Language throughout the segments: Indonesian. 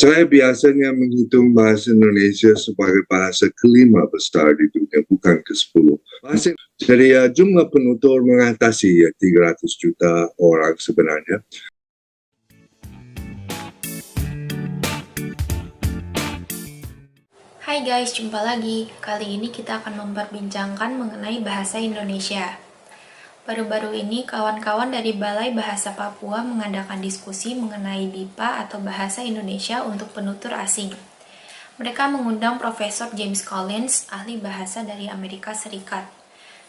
Saya biasanya menghitung bahasa Indonesia sebagai bahasa kelima besar di dunia, bukan ke-10. Jadi jumlah penutur mengatasi 300 juta orang sebenarnya. Hai guys, jumpa lagi. Kali ini kita akan memperbincangkan mengenai bahasa Indonesia. Baru-baru ini, kawan-kawan dari Balai Bahasa Papua mengadakan diskusi mengenai BIPA atau Bahasa Indonesia untuk penutur asing. Mereka mengundang Profesor James Collins, ahli bahasa dari Amerika Serikat.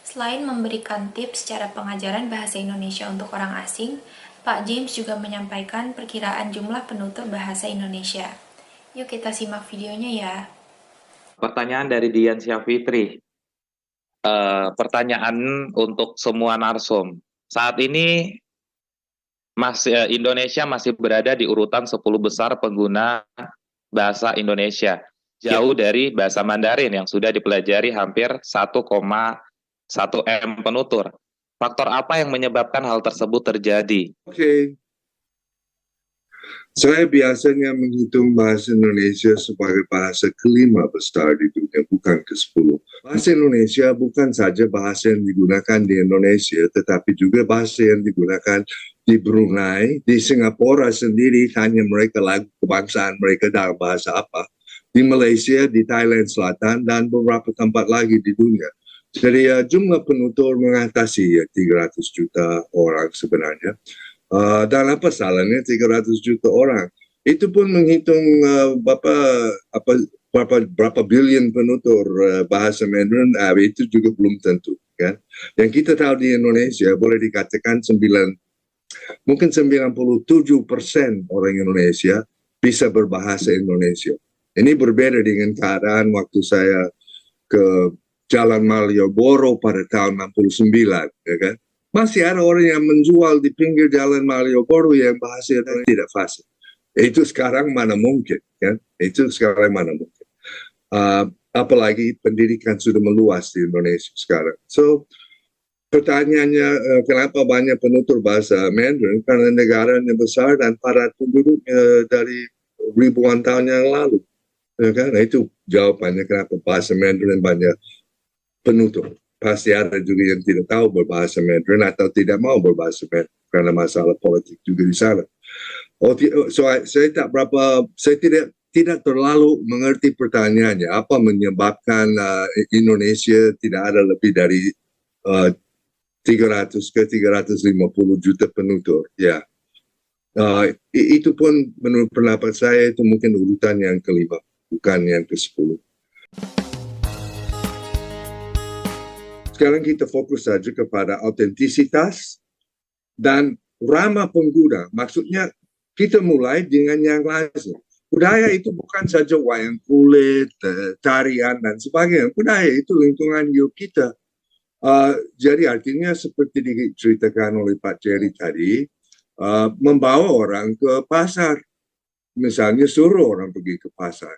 Selain memberikan tips cara pengajaran bahasa Indonesia untuk orang asing, Pak James juga menyampaikan perkiraan jumlah penutur bahasa Indonesia. Yuk kita simak videonya ya. Pertanyaan dari Dian Syafitri. Pertanyaan untuk semua narsum. Saat ini Indonesia masih berada di urutan 10 besar pengguna bahasa Indonesia. Jauh dari bahasa Mandarin yang sudah dipelajari hampir 1,1 M penutur. Faktor apa yang menyebabkan hal tersebut terjadi? Oke. Saya biasanya menghitung bahasa Indonesia sebagai bahasa kelima besar di dunia, bukan ke-10. Bahasa Indonesia bukan saja bahasa yang digunakan di Indonesia, tetapi juga bahasa yang digunakan di Brunei, di Singapura sendiri, hanya mereka lagu kebangsaan mereka dalam bahasa apa. Di Malaysia, di Thailand Selatan, dan beberapa tempat lagi di dunia. Jadi jumlah penutur mengatasi 300 juta orang sebenarnya. Dan apa salahnya 300 juta orang? Itu pun menghitung berapa billion penutur bahasa Mandarin, itu juga belum tentu, kan? Yang kita tahu di Indonesia boleh dikatakan mungkin 97% orang Indonesia bisa berbahasa Indonesia. Ini berbeda dengan keadaan waktu saya ke Jalan Malioboro pada tahun 69, ya kan? Masih ada orang yang menjual di pinggir Jalan Malioboro yang bahasa Indonesia tidak fasih. Itu sekarang mana mungkin, kan? Itu sekarang mana mungkin. Apalagi pendidikan sudah meluas di Indonesia sekarang. So, pertanyaannya kenapa banyak penutur bahasa Mandarin? Karena negaranya besar dan padat penduduknya dari ribuan tahun yang lalu. Ya kan? Nah, itu jawabannya kenapa bahasa Mandarin banyak penutur. Pasti ada juga yang tidak tahu berbahasa Mandarin atau tidak mau berbahasa Mandarin karena masalah politik juga di sana. Saya tidak terlalu mengerti pertanyaannya. Apa menyebabkan Indonesia tidak ada lebih dari 300 ke 350 juta penutur? Ya, itu pun menurut pendapat saya itu mungkin urutan yang kelima, bukan yang ke-10. Sekarang kita fokus saja kepada autentisitas dan ramah pengguna. Maksudnya kita mulai dengan yang lazim. Budaya itu bukan saja wayang kulit, tarian, dan sebagainya. Budaya itu lingkungan hidup kita. Jadi artinya seperti diceritakan oleh Pak Jerry tadi, membawa orang ke pasar. Misalnya suruh orang pergi ke pasar.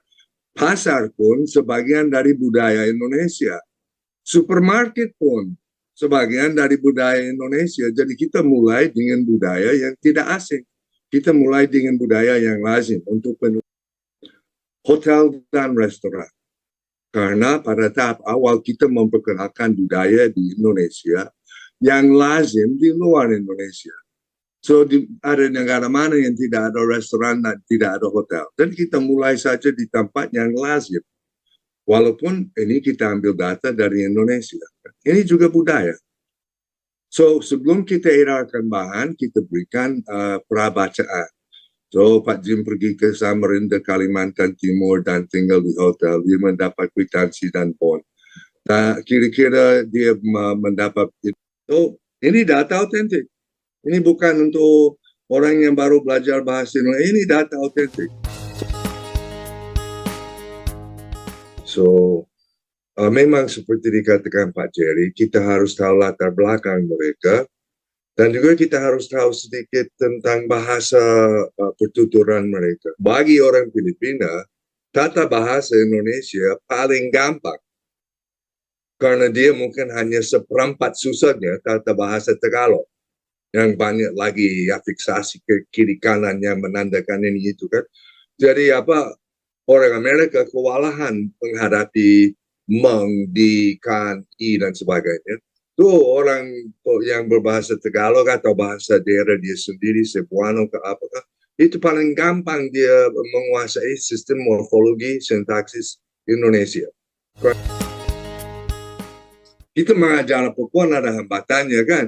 Pasar pun sebagian dari budaya Indonesia. Supermarket pun sebagian dari budaya Indonesia. Jadi kita mulai dengan budaya yang tidak asing. Kita mulai dengan budaya yang lazim untuk hotel dan restoran. Karena pada tahap awal kita memperkenalkan budaya di Indonesia yang lazim di luar Indonesia. So ada negara mana yang tidak ada restoran dan tidak ada hotel. Dan kita mulai saja di tempat yang lazim. Walaupun ini kita ambil data dari Indonesia. Ini juga budaya. So, sebelum kita edarkan bahan, kita berikan prabacaan. So, Pak Jim pergi ke Samarinda, Kalimantan Timur dan tinggal di hotel. Dia mendapat kwitansi dan bond. Nah, kira-kira dia mendapat itu. So, ini data autentik. Ini bukan untuk orang yang baru belajar bahasa Indonesia. Ini data autentik. So, memang seperti dikatakan Pak Jerry, kita harus tahu latar belakang mereka dan juga kita harus tahu sedikit tentang bahasa pertuturan mereka. Bagi orang Filipina, tata bahasa Indonesia paling gampang karena dia mungkin hanya seperempat susahnya tata bahasa Tagalog yang banyak lagi afiksasi ke kiri kanan yang menandakan ini itu kan. Jadi orang Amerika kewalahan menghadapi meng, di, kan, i dan sebagainya. Tuh orang yang berbahasa Tagalog atau bahasa daerah dia sendiri, Cebuano ke apakah, itu paling gampang dia menguasai sistem morfologi sintaksis Indonesia. Kita mengajar Papuan ada hambatannya kan.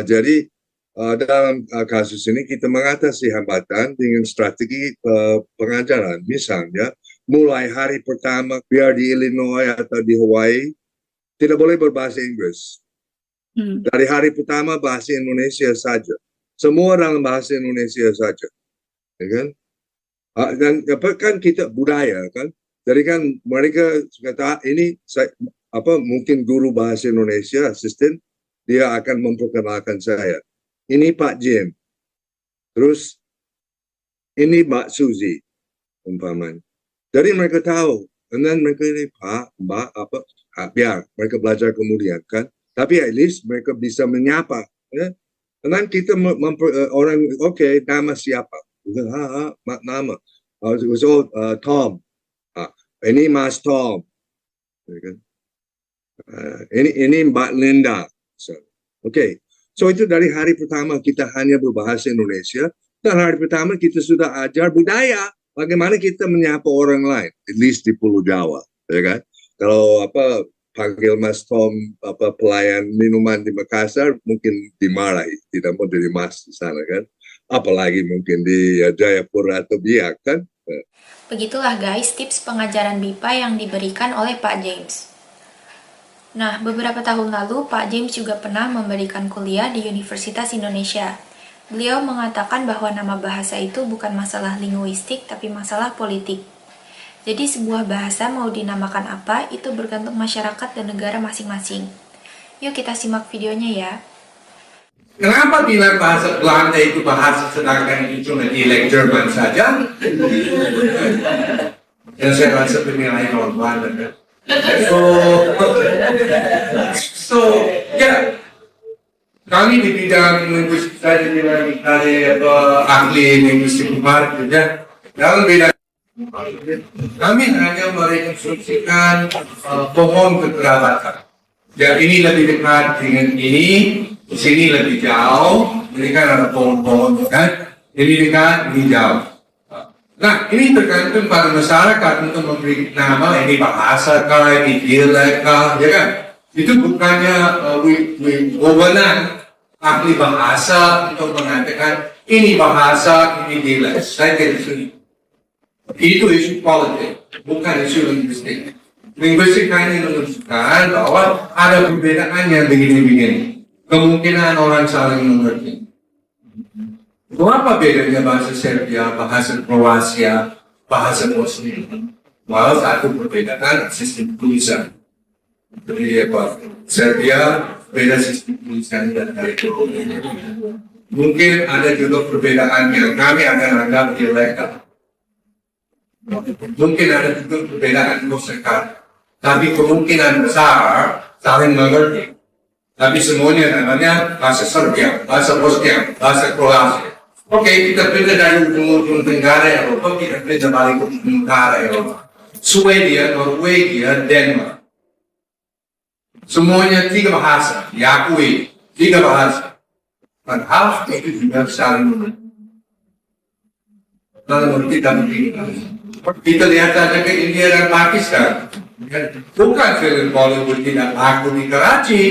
Jadi dalam kasus ini kita mengatasi hambatan dengan strategi pengajaran. Misalnya, mulai hari pertama biar di Illinois atau di Hawaii tidak boleh berbahasa Inggris. Dari hari pertama bahasa Indonesia saja. Semua dalam bahasa Indonesia saja. Ya kan? Dan kan kita budaya kan. Jadi kan mereka kata ini mungkin guru bahasa Indonesia, asisten, dia akan memperkenalkan saya. Ini Pak Jim. Terus ini Mbak Suzy, umpamanya. Jadi mereka tahu. Dan mereka ini Pak, Mbak, biar mereka belajar kemudian kan. Tapi at least mereka bisa menyapa. Ya? Dan kita orang, oke, nama siapa? Nama. Tom. Ini Mas Tom. Ini Mbak Linda. Oke. So itu dari hari pertama kita hanya berbahasa Indonesia. Dan hari pertama kita sudah ajar budaya. Bagaimana kita menyapa orang lain. At least di Pulau Jawa. Ya kan? Kalau panggil Mas Tom pelayan minuman di Makassar mungkin dimarahi, tidak mau jadi Mas di sana kan, apalagi mungkin di Jayapura atau Biak kan. Begitulah guys tips pengajaran BIPA yang diberikan oleh Pak James. Nah, beberapa tahun lalu Pak James juga pernah memberikan kuliah di Universitas Indonesia. Beliau mengatakan bahwa nama bahasa itu bukan masalah linguistik tapi masalah politik. Jadi sebuah bahasa mau dinamakan apa, itu bergantung masyarakat dan negara masing-masing. Yuk kita simak videonya ya. Kenapa bilang bahasa Belanda itu bahasa sedangkan itu cuma dialek Jerman saja? Dan saya rasa penilaian orang Belanda kan. So, ya, kami di bidang linguistik saya dari ahli linguistik kemarin juga dalam bidang kami hanya merekonstruksikan pohon kekerabatan. Ya, ini lebih dekat dengan ini, di sini lebih jauh. Ini kan ada pohon-pohon kan? Ini dekat, ini jauh. Nah, ini tergantung pada masyarakat untuk memberi nama. Ini bahasa kah, ini dialek kah, ya kan? Itu bukannya wewenang ahli bahasa untuk mengatakan ini bahasa, ini dialek. Saya tidak setuju. Itu isu politik, bukan isu linguistik. Linguistik hanya menunjukkan bahwa ada perbedaan yang begini-begini. Kemungkinan orang saling mengerti. Apa bedanya bahasa Serbia, bahasa Kroasia, bahasa Bosnia? Malah satu perbedaan sistem tulisan. Jadi Serbia beda sistem tulisan dan mungkin ada juga perbedaan yang kami akan anggap dialekal. Mungkin ada juga perbedaan kosakata, tapi kemungkinan besar saling mengerti. Tapi semuanya namanya bahasa Serbia, bahasa Bosnia, bahasa Kroasia. Oke, kita beda dari ujung tenggara Eropa, kita beda balik ke utara Eropa. Swedia, Norwegia, Denmark. Semuanya 3 bahasa, diakui 3 bahasa. Padahal itu juga saling mengerti. Lalu kita begini. Kita lihat saja ke India dan Pakistan. Bukan film Bollywood tidak laku di Karachi,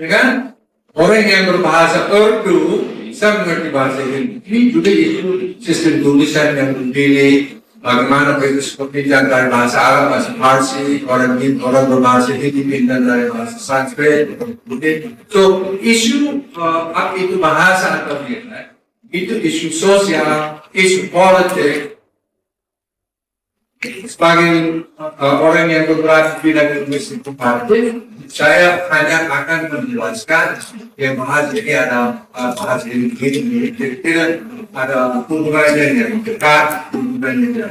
ya kan? Orang yang berbahasa Urdu bisa mengerti bahasa Hindi. Ini juga itu sistem tulisan yang dipilih. Bagaimana itu seperti dari bahasa Arab, bahasa Parsi, orang berbahasa Hindi pindah dari bahasa Sanskrit. So isu itu bahasa atau tidak, itu isu sosial, isu politik. Sebagai orang yang bergerak di bidang linguistik komparatif, saya hanya akan menjelaskan yang bahasa ini ada bahasa ini tidak ada hubungannya yang dekat, hubungannya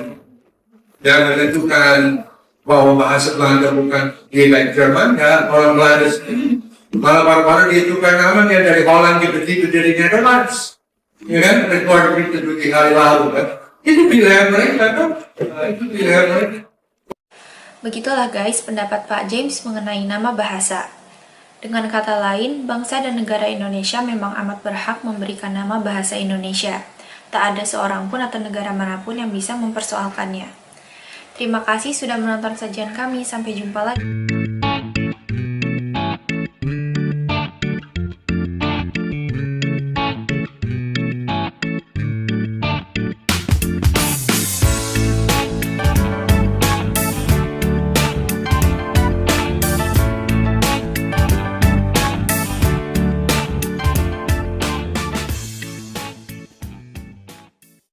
yang menentukan bahwa bahasa Belanda bukan dialek Jerman, ya orang Belanda sendiri malah baru-baru dia tukar namanya dari Holland tiba-tiba jadi Nederlands, ya kan? Rekor berita 2 hari lalu kan. Itu pilihan mereka kan? Itu pilihan mereka. Begitulah guys pendapat Pak James mengenai nama bahasa. Dengan kata lain, bangsa dan negara Indonesia memang amat berhak memberikan nama bahasa Indonesia. Tak ada seorang pun atau negara manapun yang bisa mempersoalkannya. Terima kasih sudah menonton sajian kami, sampai jumpa lagi.